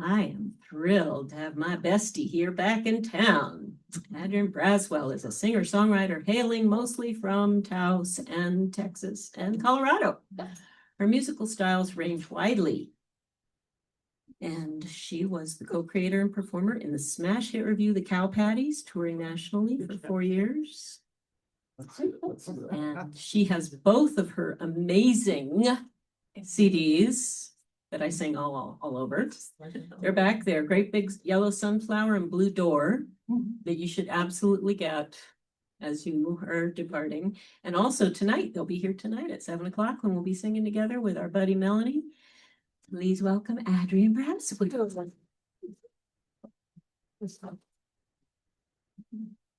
I am thrilled to have my bestie here back in town. Adrienne Braswell is a singer-songwriter hailing mostly from Taos and Texas and Colorado. Her musical styles range widely. And she was the co-creator and performer in the smash hit revue The Cow Patties, touring nationally for 4 years. And she has both of her amazing CDs that I sing all over. They're back there, Great Big Yellow Sunflower and Blue Door, that you should absolutely get as you are departing. And also tonight, they'll be here tonight at 7 o'clock when we'll be singing together with our buddy Melanie. Please welcome Adrienne Braswell.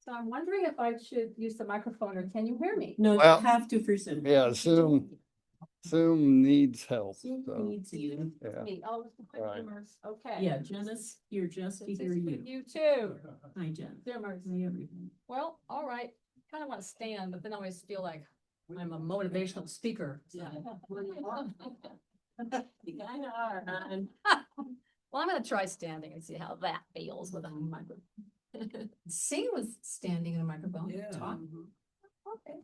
So I'm wondering if I should use the microphone, or can you hear me? No, Well, you have to for Zoom. Yeah, Zoom needs help. Zoom So, needs you. yeah. Me, oh, it's the quick Right. zoomers. Okay. Yeah, Janice, you're just to This hear is for you. you too. Hi, Jen. Zoomers. Hi, everyone. Well, all right. Kind of want to stand, but then I always feel like I'm a motivational speaker. Yeah. You kind of are, hon. Well, I'm going to try standing and see how that feels with a microphone. Sing with standing in a microphone. Yeah. Talk. Okay.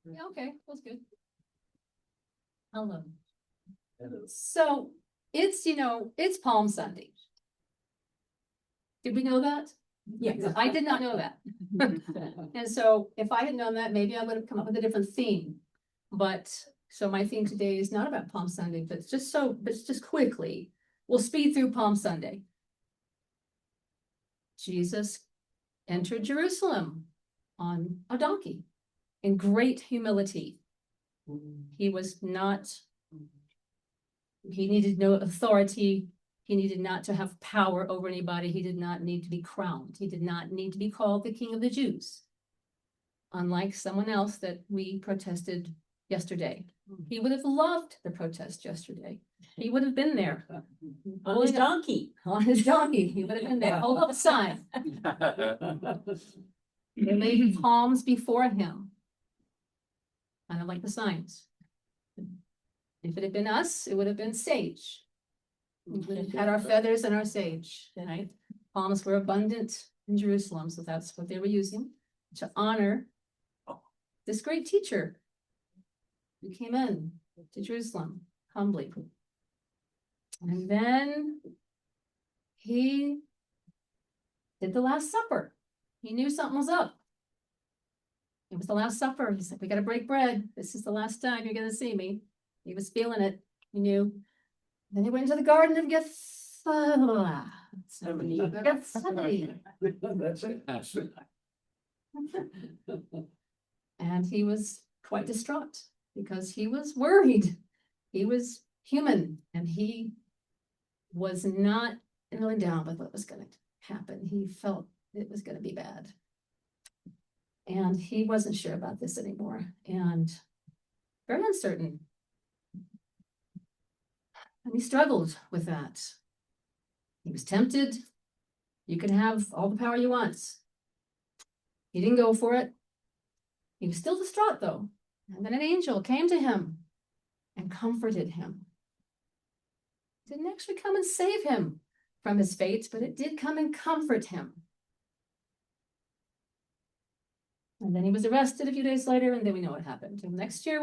Yeah, okay, that's good. Hello. So it's, it's Palm Sunday. Did we know that? Yes. I did not know that. And so if I had known that, maybe I would have come up with a different theme. But so my theme today is not about Palm Sunday, but just quickly, we'll speed through Palm Sunday. Jesus entered Jerusalem on a donkey in great humility. He needed no authority. He needed not to have power over anybody. He did not need to be crowned. He did not need to be called the King of the Jews. Unlike someone else that we protested yesterday. He would have loved the protest yesterday. He would have been there. On his donkey. On his donkey. He would have been there. Hold up a sign. They laid palms before him. Kind of like the signs. If it had been us, it would have been sage. We would have had our feathers and our sage, right? Palms were abundant in Jerusalem, so that's what they were using to honor this great teacher who came in to Jerusalem humbly. And then he did the Last Supper. He knew something was up. It was the Last Supper. He said, we got to break bread. This is the last time you're going to see me. He was feeling it. He knew. Then he went into the Garden of Gethsemane. And he was quite distraught because he was worried. He was human and he was not feeling down with what was going to happen. He felt it was going to be bad. And he wasn't sure about this anymore and very uncertain. And he struggled with that. He was tempted. You can have all the power you want. He didn't go for it. He was still distraught though. And then an angel came to him and comforted him. It didn't actually come and save him from his fate, but it did come and comfort him. And then he was arrested a few days later, and then we know what happened. And next year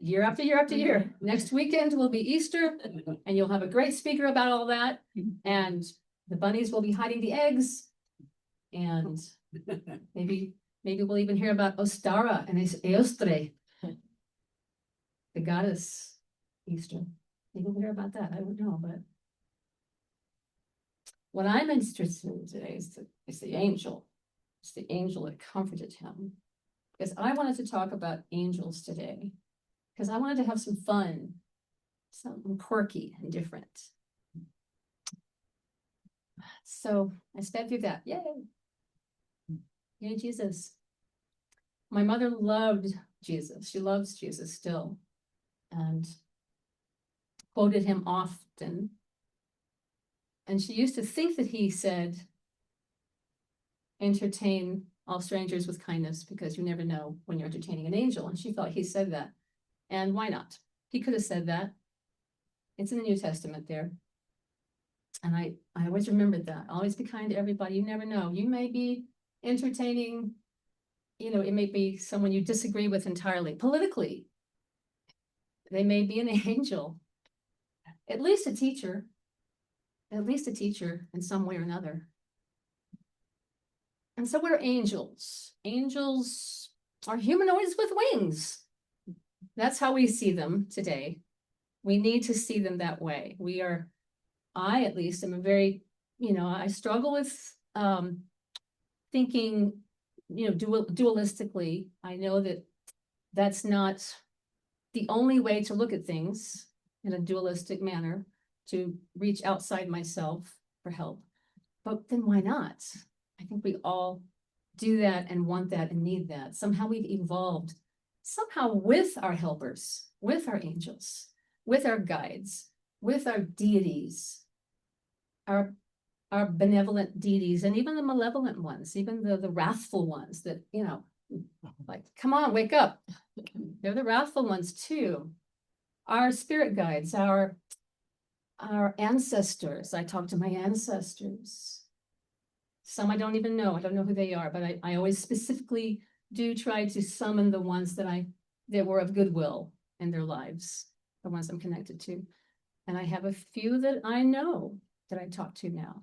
year after year after year. Next weekend will be Easter, and you'll have a great speaker about all that. And the bunnies will be hiding the eggs. And maybe we'll even hear about Ostara and Eostre, the goddess Easter. Maybe we'll hear about that. I don't know, but what I'm interested in today is the angel. It's the angel that comforted him. Because I wanted to talk about angels today. Because I wanted to have some fun, something quirky and different. So I sped through that. Yay! Yay, Jesus. My mother loved Jesus. She loves Jesus still. And quoted him often. And she used to think that he said, entertain all strangers with kindness because you never know when you're entertaining an angel. And she thought he said that. And why not? He could have said that. It's in the New Testament there. And I always remembered that. Always be kind to everybody. You never know. You may be entertaining, it may be someone you disagree with entirely. Politically, they may be an angel. At least a teacher. At least a teacher in some way or another. And so we're angels. Angels are humanoids with wings. That's how we see them today. We need to see them that way. I at least am a very, I struggle with thinking, dualistically. I know that that's not the only way to look at things in a dualistic manner, to reach outside myself for help. But then why not? I think we all do that and want that and need that. Somehow we've evolved, somehow with our helpers, with our angels, with our guides, with our deities, our benevolent deities, and even the malevolent ones, even the wrathful ones that, like, come on, wake up. They're the wrathful ones too. Our spirit guides, our ancestors. I talk to my ancestors. Some I don't even know. I don't know who they are, but I always specifically do try to summon the ones that were of goodwill in their lives, the ones I'm connected to. And I have a few that I know that I talk to now.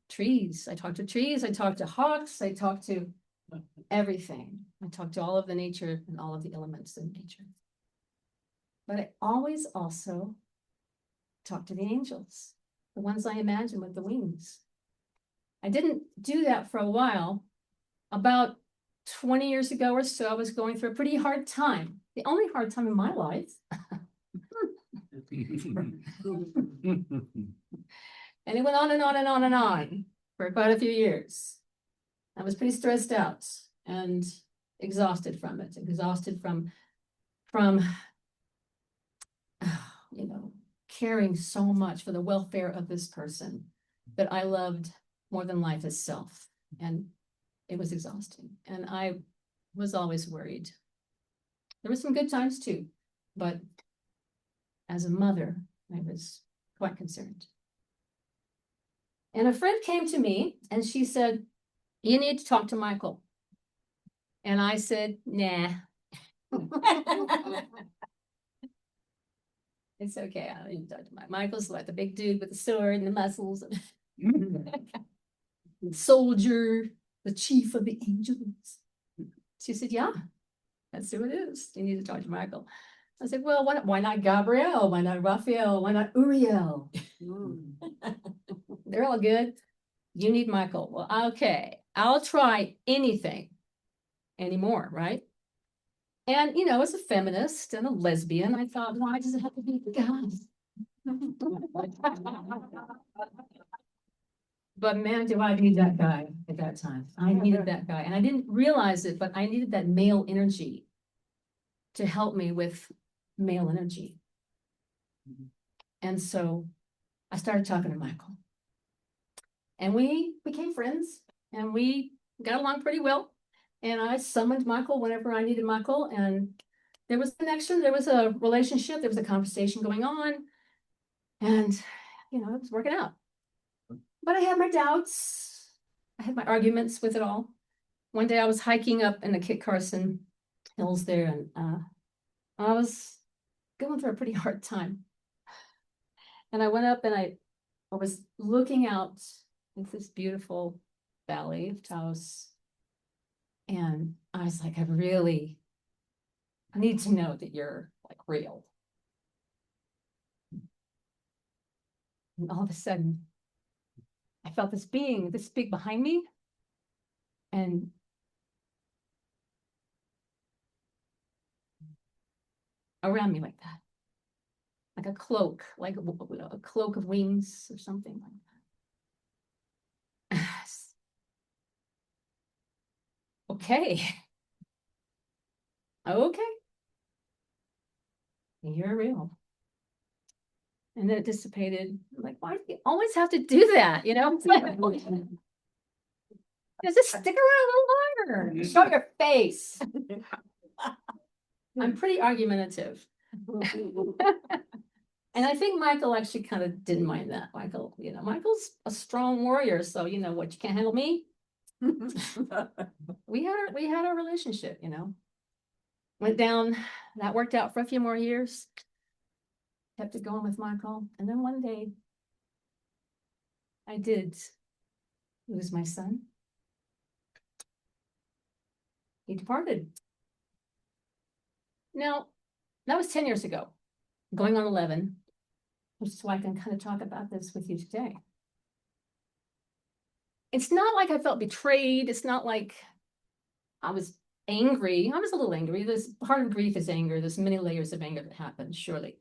Trees. I talk to trees. I talk to hawks. I talk to everything. I talk to all of the nature and all of the elements of nature. But I always also talk to the angels, the ones I imagine with the wings. I didn't do that for a while. About 20 years ago or so, I was going through a pretty hard time. The only hard time in my life. And it went on and on and on and on for quite a few years. I was pretty stressed out and exhausted from it, exhausted from caring so much for the welfare of this person that I loved more than life itself. And it was exhausting. And I was always worried. There were some good times too, but as a mother, I was quite concerned. And a friend came to me and she said, you need to talk to Michael. And I said, nah. It's okay. I need to talk to Michael's like the big dude with the sword and the muscles. Soldier, the chief of the angels. She said, yeah, that's who it is. You need to talk to Michael. I said, well, why not Gabriel? Why not Raphael? Why not Uriel? They're all good. You need Michael. Well, okay, I'll try anything anymore, right? And, as a feminist and a lesbian, I thought, why does it have to be guys? But man, do I need that guy at that time. I needed that guy. And I didn't realize it, but I needed that male energy to help me with male energy. And so I started talking to Michael. And we became friends and we got along pretty well. And I summoned Michael whenever I needed Michael. And there was a connection, there was a relationship, there was a conversation going on. And, it was working out. But I had my doubts. I had my arguments with it all. One day I was hiking up in the Kit Carson Hills there, and I was going through a pretty hard time. And I went up and I was looking out at this beautiful valley of Taos. And I was like, I need to know that you're like real. And all of a sudden, I felt this being, this big behind me. And around me like that. Like a cloak, like a cloak of wings or something like that. Okay. Okay. You're real. And then it dissipated. I'm like, why do you always have to do that? It's like, just stick around a little longer. Show your face. I'm pretty argumentative. And I think Michael actually kind of didn't mind that. Michael, Michael's a strong warrior, so you know what, you can't handle me. We had a relationship, Went down, that worked out for a few more years. Kept it going with Michael. And then one day I did lose my son. He departed. Now, that was 10 years ago, going on 11, which is why I can kind of talk about this with you today. It's not like I felt betrayed. It's not like I was angry. I was a little angry. This part of grief is anger. There's many layers of anger that happen. Surely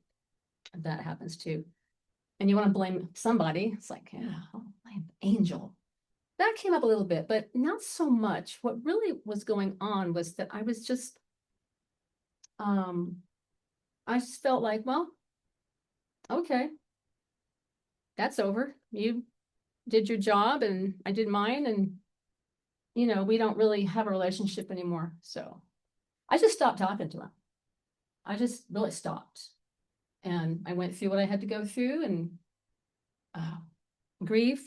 that happens too. And you want to blame somebody. It's like, yeah, I'll blame Angel. That came up a little bit, but not so much. What really was going on was that I was just, I just felt like, well, okay, that's over. You did your job and I did mine, and we don't really have a relationship anymore. So I just stopped talking to him. I just really stopped. And I went through what I had to go through, and grief,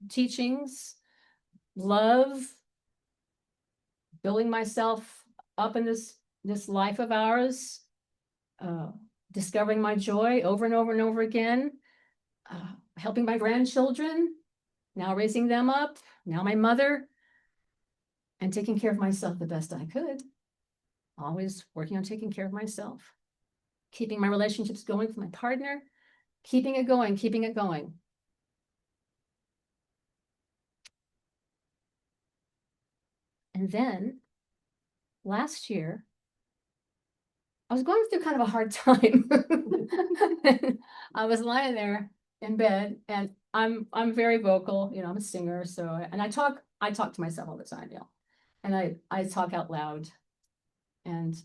teachings, love, building myself up in this life of ours, discovering my joy over and over and over again, helping my grandchildren, now raising them up, now my mother, and taking care of myself the best I could. Always working on taking care of myself, keeping my relationships going with my partner, keeping it going, keeping it going. And then last year, I was going through kind of a hard time. I was lying there in bed, and I'm very vocal, I'm a singer, so, and I talk to myself all the time, and I talk out loud, and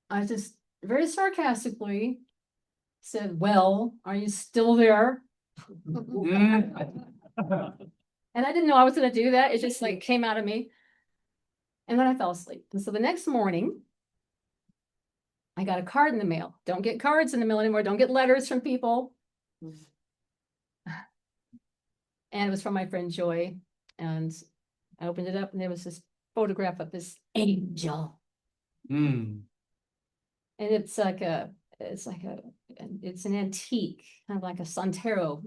I just very sarcastically said, "Well, are you still there?" And I didn't know I was going to do that. It just like came out of me. And then I fell asleep. And so the next morning, I got a card in the mail. Don't get cards in the mail anymore. Don't get letters from people. And it was from my friend Joy. And I opened it up, and there was this photograph of this angel. And it's an antique, kind of like a Santero,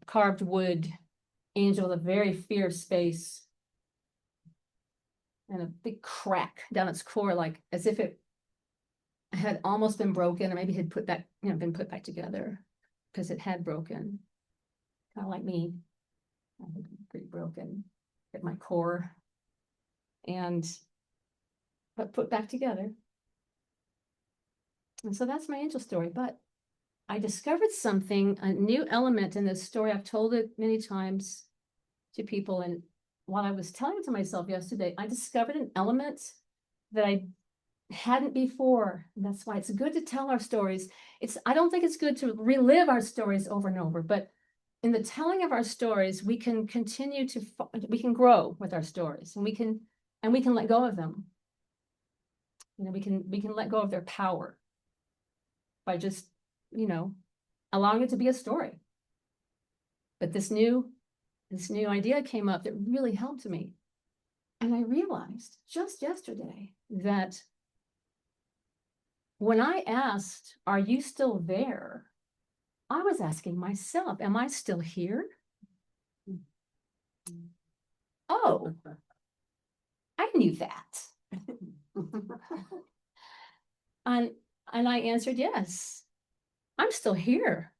carved wood angel with a very fierce face and a big crack down its core, like as if it had almost been broken, or maybe had been put back together, because it had broken, kind of like me. I had pretty broken at my core, but put back together. And so that's my angel story. But I discovered something, a new element in this story. I've told it many times to people, and while I was telling it to myself yesterday, I discovered an element that I hadn't before. And that's why it's good to tell our stories. I don't think it's good to relive our stories over and over, but in the telling of our stories, we can we can grow with our stories, and we can let go of them. We can let go of their power by just, allowing it to be a story. But this new idea came up that really helped me. And I realized just yesterday that when I asked, "Are you still there?" I was asking myself, "Am I still here?" Oh, I knew that. And I answered, yes, I'm still here.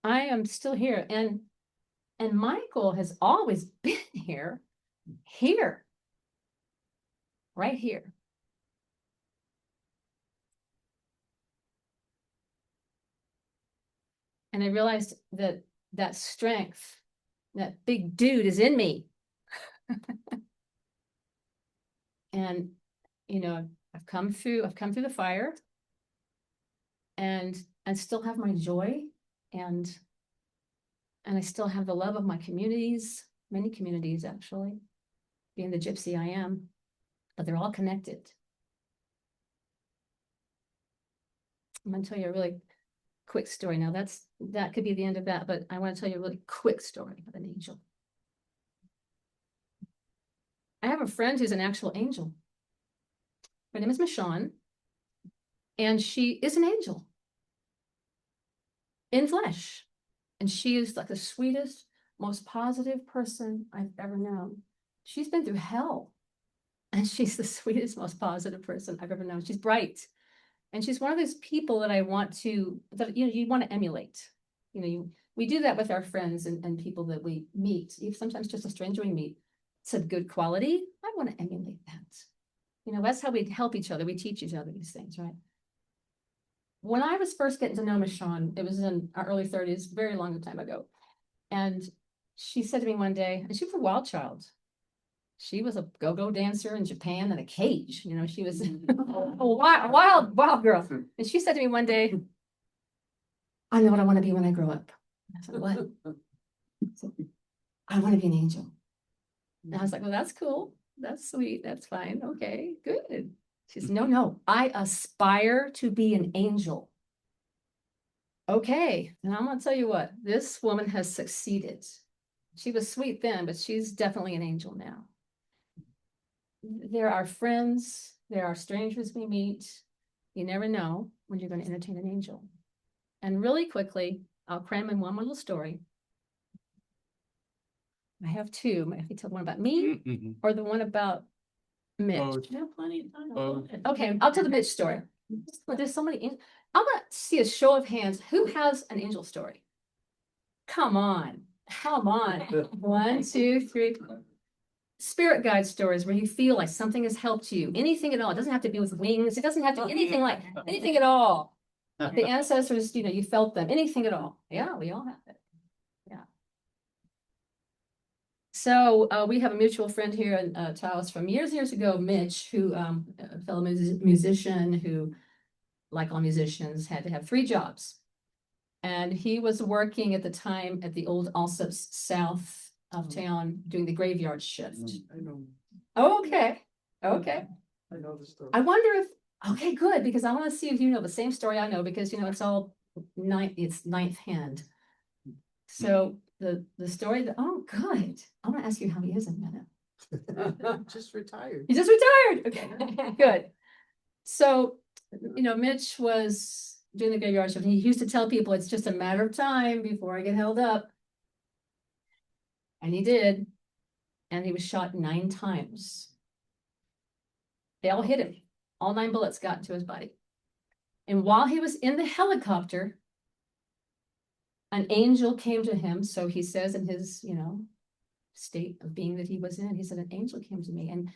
I am still here. And Michael has always been here, right here. And I realized that strength, that big dude is in me. And, I've come through the fire, and I still have my joy, and I still have the love of my communities, many communities actually, being the gypsy I am, but they're all connected. I'm gonna tell you a really quick story. Now that could be the end of that, but I want to tell you a really quick story of an angel. I have a friend who's an actual angel. Her name is Michonne, and she is an angel in flesh. And she is like the sweetest, most positive person I've ever known. She's been through hell, and she's the sweetest, most positive person I've ever known. She's bright. And she's one of those people that I want to, that you want to emulate. We do that with our friends and people that we meet. If sometimes just a stranger we meet, it's of good quality. I want to emulate that. That's how we help each other. We teach each other these things, right? When I was first getting to know Michonne, it was in our early 30s, very long time ago. And she said to me one day, and she was a wild child. She was a go-go dancer in Japan in a cage. She was a wild girl. And she said to me one day, I know what I want to be when I grow up. I said, what? I want to be an angel. And I was like, well, that's cool. That's sweet. That's fine. Okay, good. She said, no, I aspire to be an angel. Okay, and I'm going to tell you what, this woman has succeeded. She was sweet then, but she's definitely an angel now. There are friends, there are strangers we meet. You never know when you're going to entertain an angel. And really quickly, I'll cram in one more little story. I have two. If you tell one about me or the one about Mitch. You have plenty of time. Okay, I'll tell the Mitch story. But there's so many. I want to see a show of hands. Who has an angel story? Come on. 1, 2, 3. Spirit guide stories where you feel like something has helped you. Anything at all. It doesn't have to be with wings. It doesn't have to be anything at all. The ancestors, you felt them. Anything at all. Yeah, we all have it. Yeah. So we have a mutual friend here in Taos from years ago, Mitch, who a fellow musician who, like all musicians, had to have 3 jobs. And he was working at the time at the old Allsup's south of town doing the graveyard shift. I know. Okay. I know the story. I wonder if, okay, good, because I want to see if you know the same story I know, because it's all ninth hand. So the story that, oh, good. I want to ask you how he is in a minute. Just retired. He just retired. Okay, good. So, Mitch was doing the graveyard shift. He used to tell people it's just a matter of time before I get held up. And he did. And he was shot 9 times. They all hit him. All 9 bullets got into his body. And while he was in the helicopter, an angel came to him. So he says in his, state of being that he was in, he said, an angel came to me. And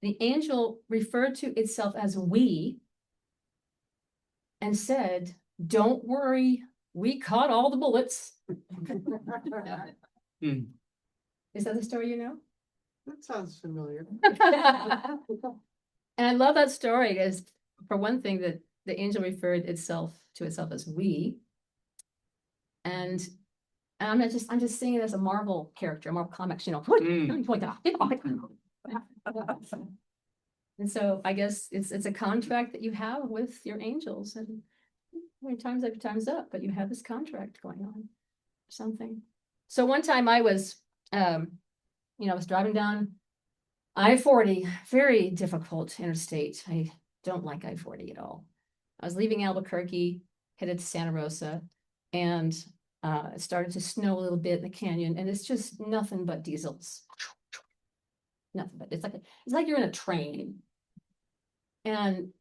the angel referred to itself as we and said, don't worry, we caught all the bullets. Is that the story you know? That sounds familiar. And I love that story because, for one thing, that the angel referred to itself as we. And I'm just seeing it as a Marvel character, Marvel Comics, And so I guess it's a contract that you have with your angels, and when time's up, but you have this contract going on or something. So one time I was, I was driving down I-40, very difficult interstate. I don't like I-40 at all. I was leaving Albuquerque, headed to Santa Rosa, and it started to snow a little bit in the canyon, and it's just nothing but diesels. Nothing but it's like you're in a train. And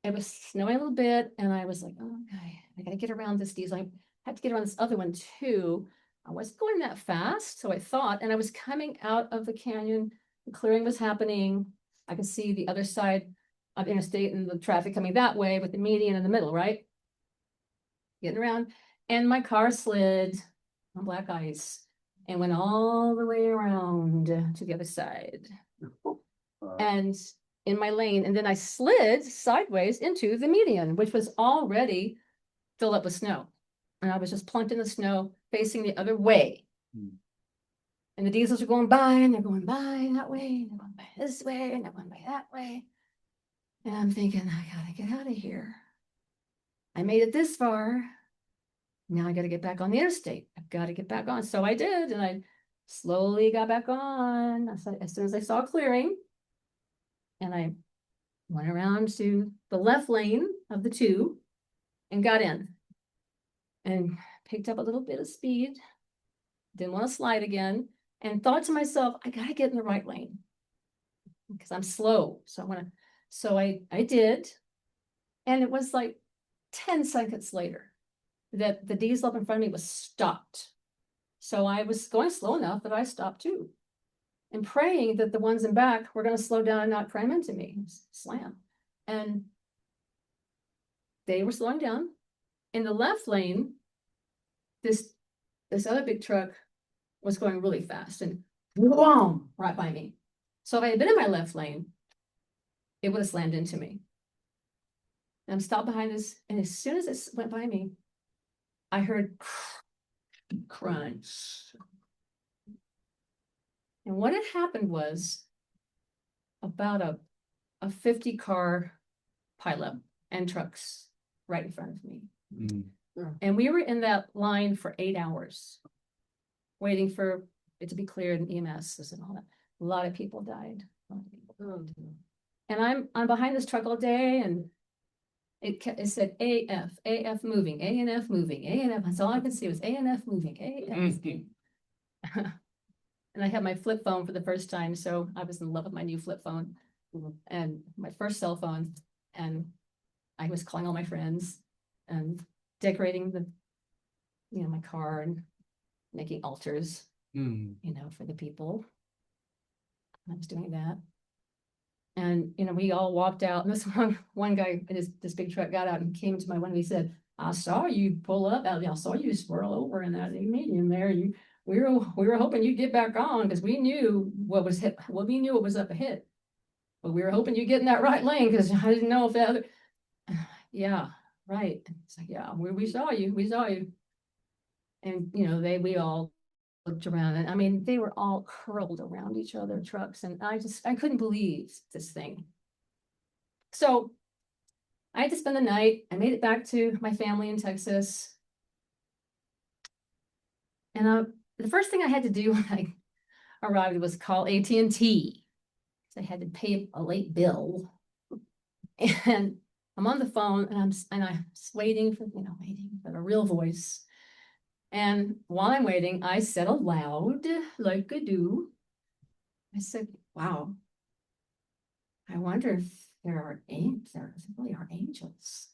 it was snowing a little bit, and I was like, oh, okay, I gotta get around this diesel. I had to get around this other one too. I wasn't going that fast, so I thought, and I was coming out of the canyon, the clearing was happening. I could see the other side of interstate and the traffic coming that way with the median in the middle, right? Getting around, and my car slid on black ice and went all the way around to the other side. And in my lane, and then I slid sideways into the median, which was already filled up with snow. And I was just plunked in the snow, facing the other way. And the diesels are going by, and they're going by that way, and they're going by this way, and they're going by that way. And I'm thinking, I gotta get out of here. I made it this far. Now I got to get back on the interstate. I've got to get back on. So I did, and I slowly got back on as soon as I saw clearing. And I went around to the left lane of the two and got in and picked up a little bit of speed. Didn't want to slide again, and thought to myself, I got to get in the right lane because I'm slow. So I did. And it was like 10 seconds later that the diesel up in front of me was stopped. So I was going slow enough that I stopped too, and praying that the ones in back were going to slow down and not cram into me. Slam. And they were slowing down. In the left lane, this other big truck was going really fast and boom, right by me. So if I had been in my left lane, it would have slammed into me. And I'm stopped behind this, and as soon as it went by me, I heard crunch. And what had happened was about a 50-car pileup and trucks right in front of me. And we were in that line for 8 hours, waiting for it to be cleared and EMS and all that. A lot of people died. And I'm behind this truck all day, and it said AF moving, A and F moving, A and F. That's all I could see was A and F moving, AF. And I had my flip phone for the first time, so I was in love with my new flip phone and my first cell phone. And I was calling all my friends and decorating my car and making altars, for the people. I was doing that. And, we all walked out, and this one guy in this big truck got out and came to my window. He said, I saw you pull up, I saw you swirl over in that medium there. We were hoping you'd get back on because we knew what was up ahead. But we were hoping you'd get in that right lane because I didn't know if the other, yeah, right. It's like, yeah, we saw you. And, we all looked around, and I mean, they were all curled around each other, trucks, and I couldn't believe this thing. So I had to spend the night. I made it back to my family in Texas. And the first thing I had to do when I arrived was call AT&T. So I had to pay a late bill. And I'm on the phone, and I'm waiting for a real voice. And while I'm waiting, I said aloud, like I do, I said, wow, I wonder if there really are angels.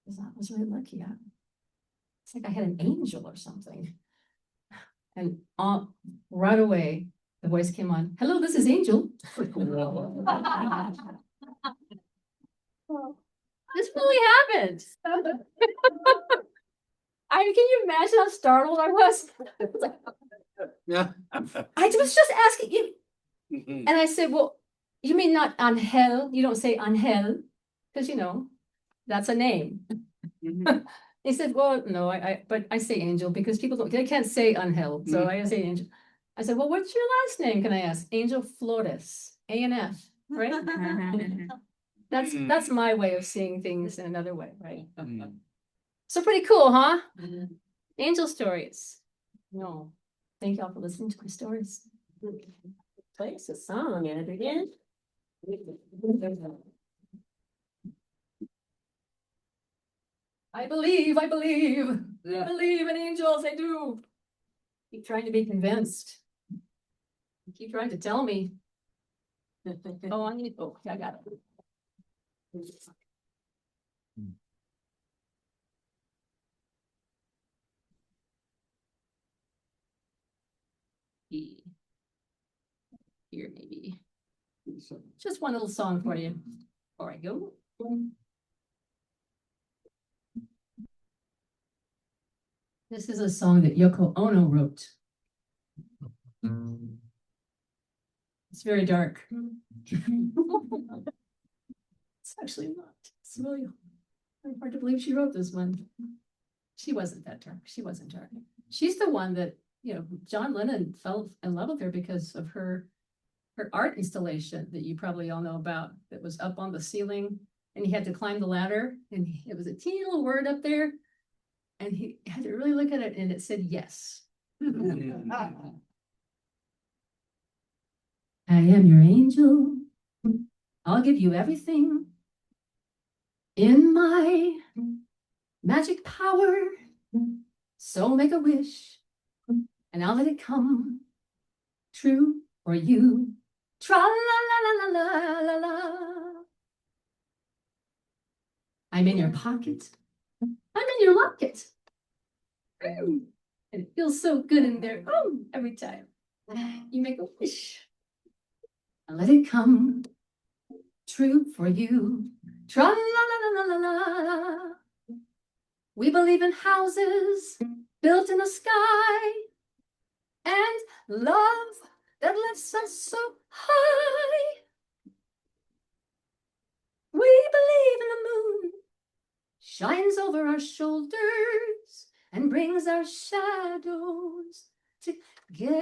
Because I was really lucky. It's like I had an angel or something. And right away, the voice came on, hello, this is Angel. This really happened. Can you imagine how startled I was? Yeah. I was just asking you. And I said, well, you mean not Angel? You don't say Angel, because that's a name. He said, well, no, but I say Angel because they can't say Angel, so I say Angel. I said, well, what's your last name? Can I ask? Angel Flores, A&F, right? That's my way of seeing things in another way, right? So pretty cool, huh? Angel stories. No, thank y'all for listening to my stories. Play us a song, Adrienne. I believe in angels, I do. Keep trying to be convinced. Keep trying to tell me. I got it. Here, maybe. Just one little song for you before I go. This is a song that Yoko Ono wrote. It's very dark. It's actually not. It's really hard to believe she wrote this one. She wasn't that dark. She wasn't dark. She's the one that, John Lennon fell in love with her because of her art installation that you probably all know about, that was up on the ceiling and he had to climb the ladder, and it was a teeny little word up there. And he had to really look at it, and it said yes. I am your angel. I'll give you everything in my magic power. So make a wish, and I'll let it come true for you. Tra la la la la la la. I'm in your pocket. I'm in your locket. And it feels so good in there. Oh, every time you make a wish, and let it come true for you. Tra la la la la la la. We believe in houses built in the sky and love that lifts us so high. We believe in the moon shines over our shoulders and brings our shadows together.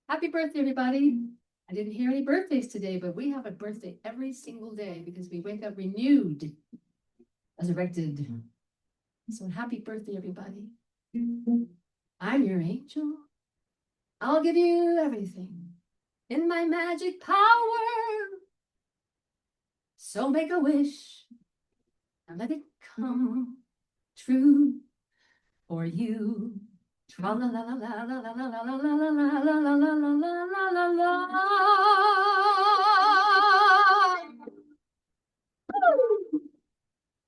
Happy birthday, everybody. I didn't hear any birthdays today, but we have a birthday every single day because we wake up renewed, resurrected. So happy birthday, everybody. I'm your angel. I'll give you everything in my magic power. So make a wish and let it come true for you. Tra la la la la la la la la la la la la la la la la la la.